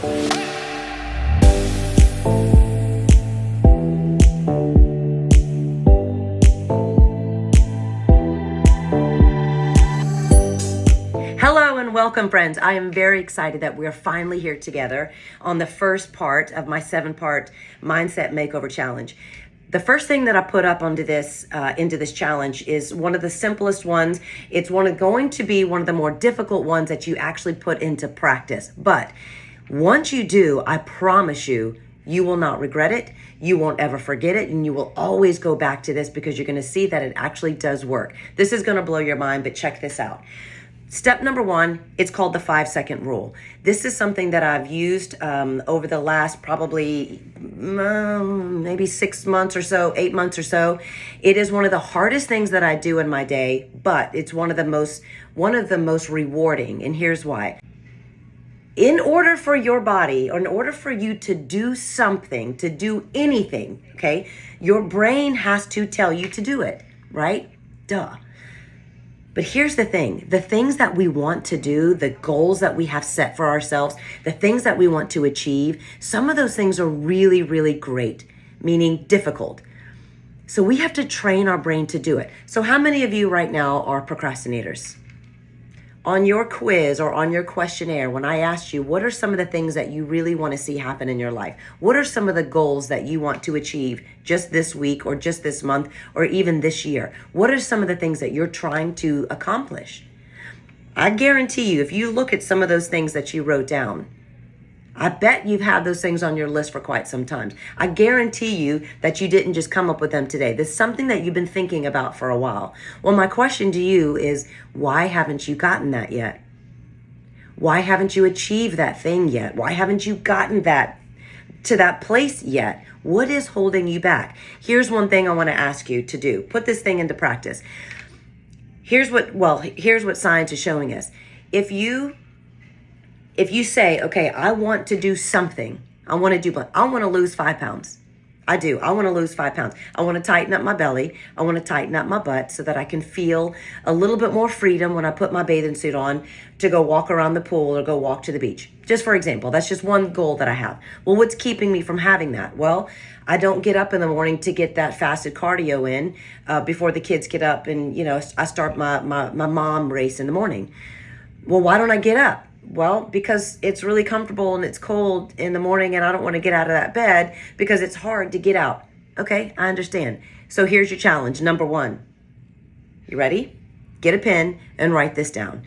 Hello and welcome, friends. I am very excited that we're finally here together on the first part of my 7-part Mindset Makeover Challenge. The first thing that I put up into this challenge is one of the simplest ones. It's going to be one of the more difficult ones that you actually put into practice. But once you do, I promise you, you will not regret it. You won't ever forget it. And you will always go back to this because you're going to see that it actually does work. This is going to blow your mind, but check this out. Step number 1, it's called the 5-second rule. This is something that I've used over the last probably maybe 6 months or so, 8 months or so. It is one of the hardest things that I do in my day, but it's one of the most rewarding. And here's why. In order for your body, or in order for you to do something, to do anything, okay, your brain has to tell you to do it, right? Duh. But here's the thing, the things that we want to do, the goals that we have set for ourselves, the things that we want to achieve, some of those things are really, really great, meaning difficult. So we have to train our brain to do it. So how many of you right now are procrastinators? On your quiz or on your questionnaire, when I asked you, what are some of the things that you really want to see happen in your life? What are some of the goals that you want to achieve just this week or just this month or even this year? What are some of the things that you're trying to accomplish? I guarantee you, if you look at some of those things that you wrote down, I bet you've had those things on your list for quite some time. I guarantee you that you didn't just come up with them today. There's something that you've been thinking about for a while. Well, my question to you is, why haven't you gotten that yet? Why haven't you achieved that thing yet? Why haven't you gotten that to that place yet? What is holding you back? Here's one thing I want to ask you to do. Put this thing into practice. Here's what science is showing us. If you say, okay, I want to do something, I want to lose 5 pounds. I do. I want to lose 5 pounds. I want to tighten up my belly. I want to tighten up my butt so that I can feel a little bit more freedom when I put my bathing suit on to go walk around the pool or go walk to the beach. Just for example, that's just one goal that I have. Well, what's keeping me from having that? Well, I don't get up in the morning to get that fasted cardio in before the kids get up and, I start my mom race in the morning. Well, why don't I get up? Well, because it's really comfortable and it's cold in the morning and I don't want to get out of that bed because it's hard to get out. Okay, I understand. So here's your challenge. Number 1. You ready? Get a pen and write this down.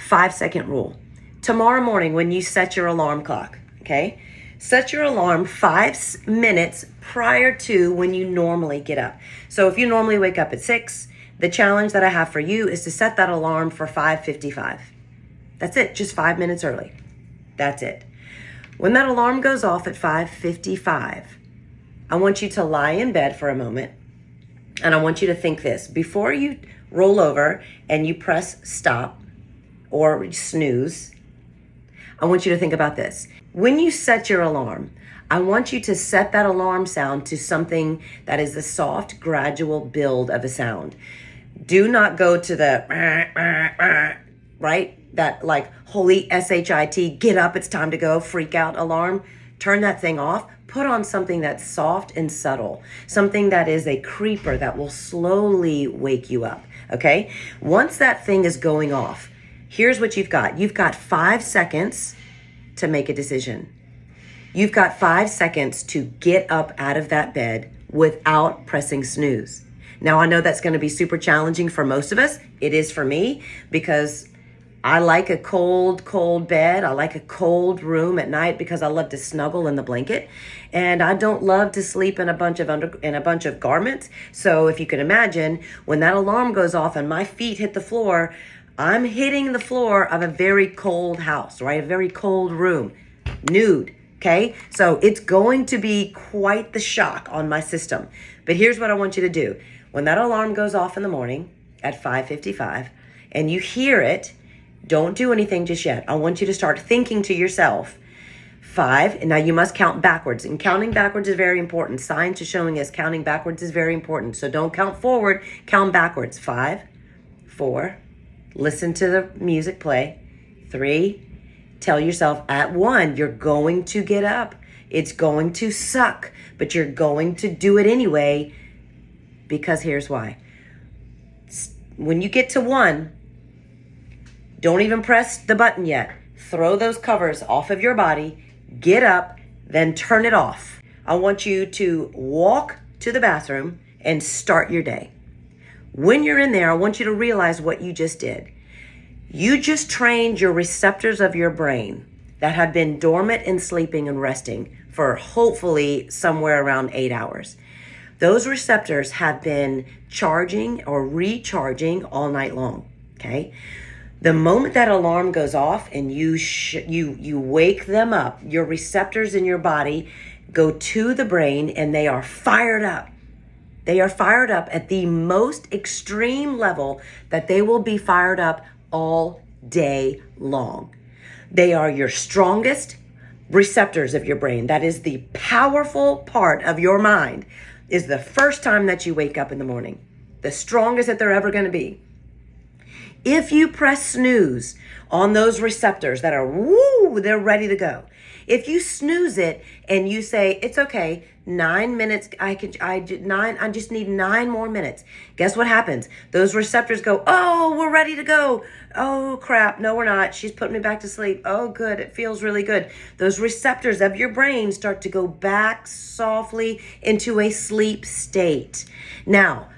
5-second rule. Tomorrow morning when you set your alarm clock, okay? Set your alarm 5 minutes prior to when you normally get up. So if you normally wake up at 6, the challenge that I have for you is to set that alarm for 5:55. That's it, just 5 minutes early. That's it. When that alarm goes off at 5:55, I want you to lie in bed for a moment, and I want you to think this. Before you roll over and you press stop or snooze, I want you to think about this. When you set your alarm, I want you to set that alarm sound to something that is a soft, gradual build of a sound. Do not go to the right? That like holy SHIT, get up, it's time to go, freak out alarm. Turn that thing off. Put on something that's soft and subtle. Something that is a creeper that will slowly wake you up, okay? Once that thing is going off, here's what you've got. You've got 5 seconds to make a decision. You've got 5 seconds to get up out of that bed without pressing snooze. Now, I know that's going to be super challenging for most of us. It is for me because I like a cold bed. I like a cold room at night because I love to snuggle in the blanket, and I don't love to sleep in a bunch of garments. So if you can imagine, when that alarm goes off and my feet hit the floor, I'm hitting the floor of a very cold house, right? A very cold room, nude. Okay, so it's going to be quite the shock on my system. But here's what I want you to do. When that alarm goes off in the morning at 5:55 and you hear it, don't do anything just yet. I want you to start thinking to yourself, 5, and now you must count backwards. And counting backwards is very important. Science is showing us counting backwards is very important. So don't count forward, count backwards. 5, 4, listen to the music play. 3, Tell yourself at 1, you're going to get up. It's going to suck, but you're going to do it anyway, because here's why. When you get to 1, don't even press the button yet. Throw those covers off of your body, get up, then turn it off. I want you to walk to the bathroom and start your day. When you're in there, I want you to realize what you just did. You just trained your receptors of your brain that have been dormant and sleeping and resting for hopefully somewhere around 8 hours. Those receptors have been charging or recharging all night long, okay? The moment that alarm goes off and you wake them up, your receptors in your body go to the brain and they are fired up. They are fired up at the most extreme level that they will be fired up all day long. They are your strongest receptors of your brain. That is the powerful part of your mind, is the first time that you wake up in the morning. The strongest that they're ever going to be. If you press snooze on those receptors that are, they're ready to go. If you snooze it and you say, it's okay, 9 minutes, I just need 9 more minutes. Guess what happens? Those receptors go, oh, we're ready to go. Oh, crap. No, we're not. She's putting me back to sleep. Oh, good. It feels really good. Those receptors of your brain start to go back softly into a sleep state. Now,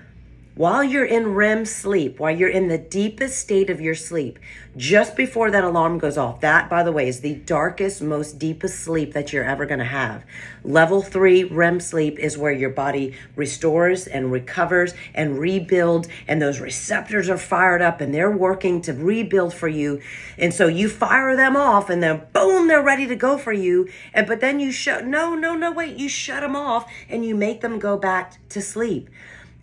while you're in REM sleep, while you're in the deepest state of your sleep, just before that alarm goes off, that, by the way, is the darkest, most deepest sleep that you're ever going to have. Level 3 REM sleep is where your body restores and recovers and rebuilds, and those receptors are fired up and they're working to rebuild for you. And so you fire them off and then boom, they're ready to go for you. But then you you shut them off and you make them go back to sleep.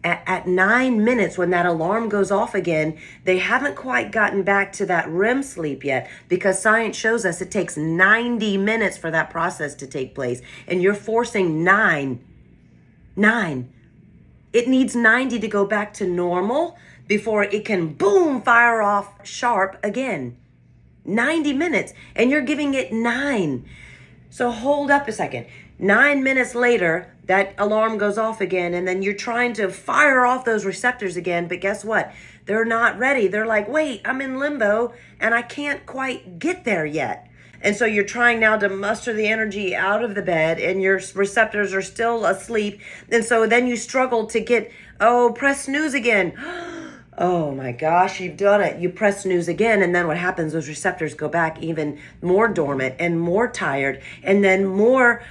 At 9 minutes, when that alarm goes off again, they haven't quite gotten back to that REM sleep yet, because science shows us it takes 90 minutes for that process to take place. And you're forcing 9. It needs 90 to go back to normal before it can boom, fire off sharp again. 90 minutes, and you're giving it 9. So hold up a second. 9 minutes later, that alarm goes off again, and then you're trying to fire off those receptors again, but guess what? They're not ready. They're like, wait, I'm in limbo, and I can't quite get there yet. And so you're trying now to muster the energy out of the bed, and your receptors are still asleep, and so then you struggle to get, press snooze again. Oh my gosh, you've done it. You press snooze again, and then what happens, those receptors go back even more dormant and more tired, and then more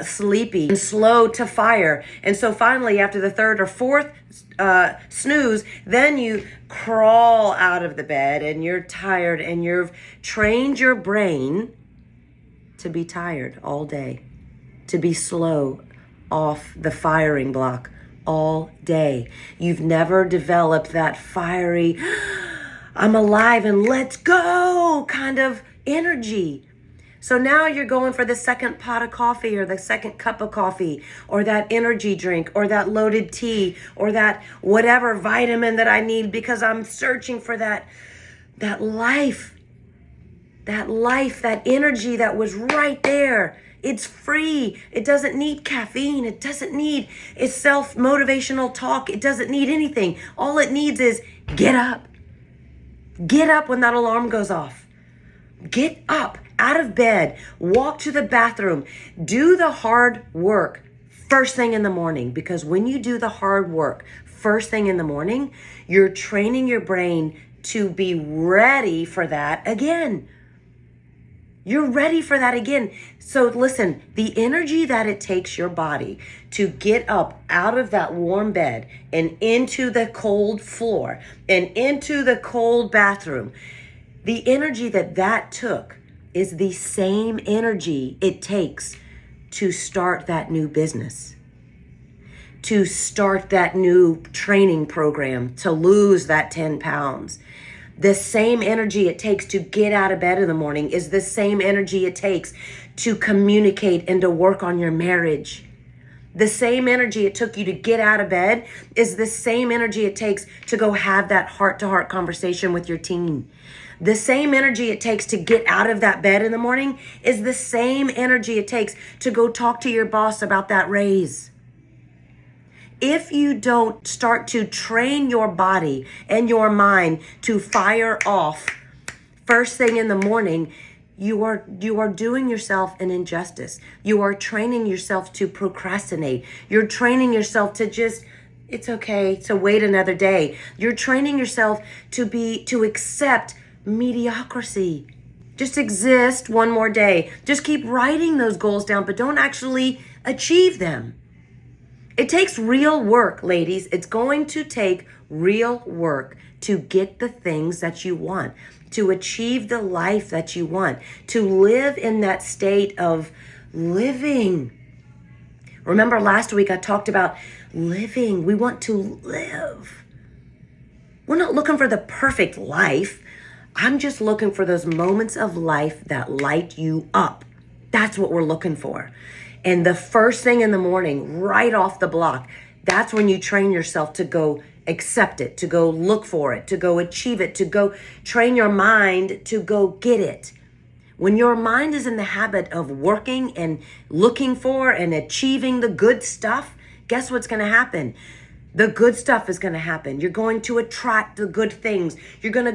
sleepy and slow to fire. And so finally, after the 3rd or 4th snooze, then you crawl out of the bed and you're tired, and you've trained your brain to be tired all day, to be slow off the firing block all day. You've never developed that fiery, I'm alive and let's go kind of energy. So now you're going for the second pot of coffee or the second cup of coffee or that energy drink or that loaded tea or that whatever vitamin that I need, because I'm searching for that life, that energy that was right there. It's free. It doesn't need caffeine. It doesn't need self-motivational talk. It doesn't need anything. All it needs is get up. Get up when that alarm goes off. Get up out of bed, walk to the bathroom, do the hard work first thing in the morning, because when you do the hard work first thing in the morning, you're training your brain to be ready for that again. You're ready for that again. So listen, the energy that it takes your body to get up out of that warm bed and into the cold floor and into the cold bathroom, the energy that took is the same energy it takes to start that new business, to start that new training program, to lose that 10 pounds. The same energy it takes to get out of bed in the morning is the same energy it takes to communicate and to work on your marriage. The same energy it took you to get out of bed is the same energy it takes to go have that heart-to-heart conversation with your teen. The same energy it takes to get out of that bed in the morning is the same energy it takes to go talk to your boss about that raise. If you don't start to train your body and your mind to fire off first thing in the morning, you are doing yourself an injustice. You are training yourself to procrastinate. You're training yourself to just, it's okay to wait another day. You're training yourself to accept mediocrity. Just exist one more day. Just keep writing those goals down, but don't actually achieve them. It takes real work, ladies. It's going to take real work to get the things that you want, to achieve the life that you want, to live in that state of living. Remember last week I talked about living. We want to live. We're not looking for the perfect life. I'm just looking for those moments of life that light you up. That's what we're looking for. And the first thing in the morning, right off the block, that's when you train yourself to go accept it, to go look for it, to go achieve it, to go train your mind to go get it. When your mind is in the habit of working and looking for and achieving the good stuff, guess what's going to happen? The good stuff is going to happen. You're going to attract the good things. You're going to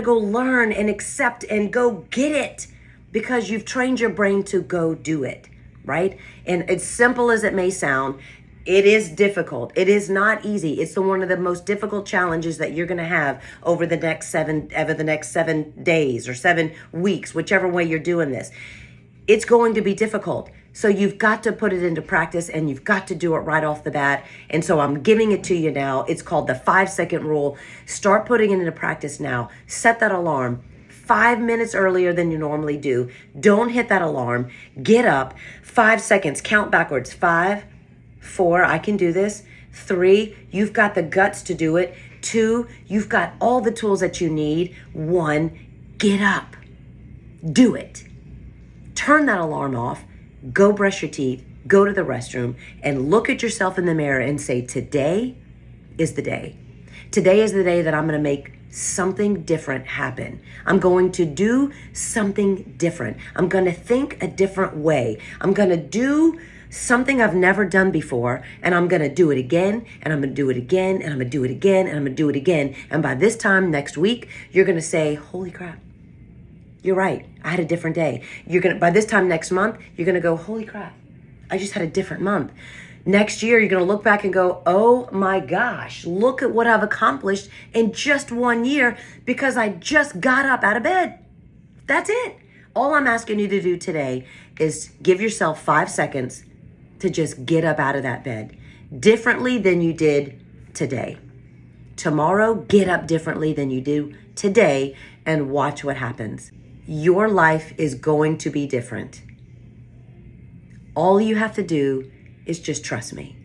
go learn and accept and go get it because you've trained your brain to go do it. Right? And as simple as it may sound, it is difficult. It is not easy. It's one of the most difficult challenges that you're going to have over the next 7 days or 7 weeks, whichever way you're doing this. It's going to be difficult. So you've got to put it into practice and you've got to do it right off the bat. And so I'm giving it to you now. It's called the 5-second rule. Start putting it into practice now. Set that alarm 5 minutes earlier than you normally do. Don't hit that alarm. Get up. 5 seconds. Count backwards. 5, 4, I can do this. 3, you've got the guts to do it. 2, you've got all the tools that you need. 1, get up. Do it. Turn that alarm off. Go brush your teeth. Go to the restroom and look at yourself in the mirror and say, today is the day. Today is the day that I'm going to make something different happen. I'm going to do something different. I'm going to think a different way. I'm going to do something I've never done before, and I'm going to do it again, and I'm going to do it again, and I'm going to do it again, and I'm going to do it again. And by this time next week, you're going to say, holy crap, you're right. I had a different day. By this time next month, you're going to go, holy crap, I just had a different month. Next year, you're going to look back and go, oh my gosh, look at what I've accomplished in just 1 year because I just got up out of bed. That's it. All I'm asking you to do today is give yourself 5 seconds to just get up out of that bed differently than you did today. Tomorrow, get up differently than you do today and watch what happens. Your life is going to be different. All you have to do is just trust me.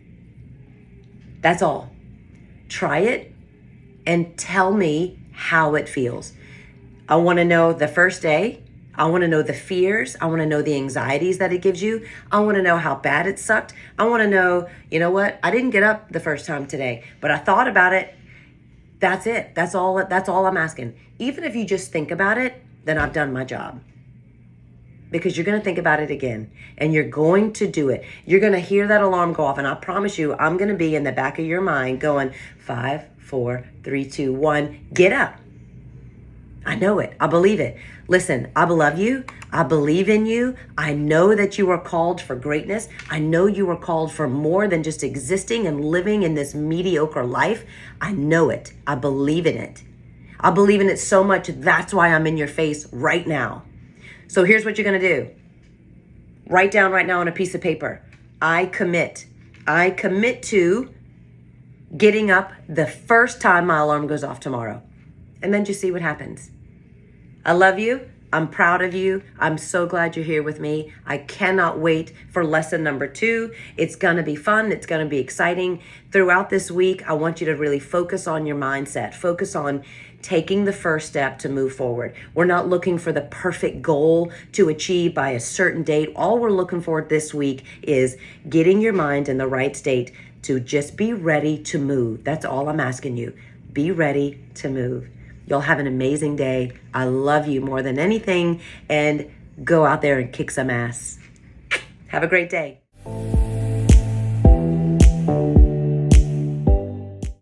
That's all. Try it and tell me how it feels. I want to know the first day. I want to know the fears. I want to know the anxieties that it gives you. I want to know how bad it sucked. I want to know, you know what? I didn't get up the first time today, but I thought about it. That's it. That's all I'm asking. Even if you just think about it, then I've done my job. Because you're going to think about it again and you're going to do it. You're going to hear that alarm go off. And I promise you, I'm going to be in the back of your mind going 5, 4, 3, 2, 1, get up. I know it. I believe it. Listen, I love you. I believe in you. I know that you are called for greatness. I know you are called for more than just existing and living in this mediocre life. I know it. I believe in it. I believe in it so much. That's why I'm in your face right now. So here's what you're going to do. Write down right now on a piece of paper. I commit. I commit to getting up the first time my alarm goes off tomorrow. And then just see what happens. I love you. I'm proud of you. I'm so glad you're here with me. I cannot wait for lesson number 2. It's going to be fun. It's going to be exciting. Throughout this week, I want you to really focus on your mindset. Focus on taking the first step to move forward. We're not looking for the perfect goal to achieve by a certain date. All we're looking for this week is getting your mind in the right state to just be ready to move. That's all I'm asking you. Be ready to move. You'll have an amazing day. I love you more than anything, and go out there and kick some ass. Have a great day.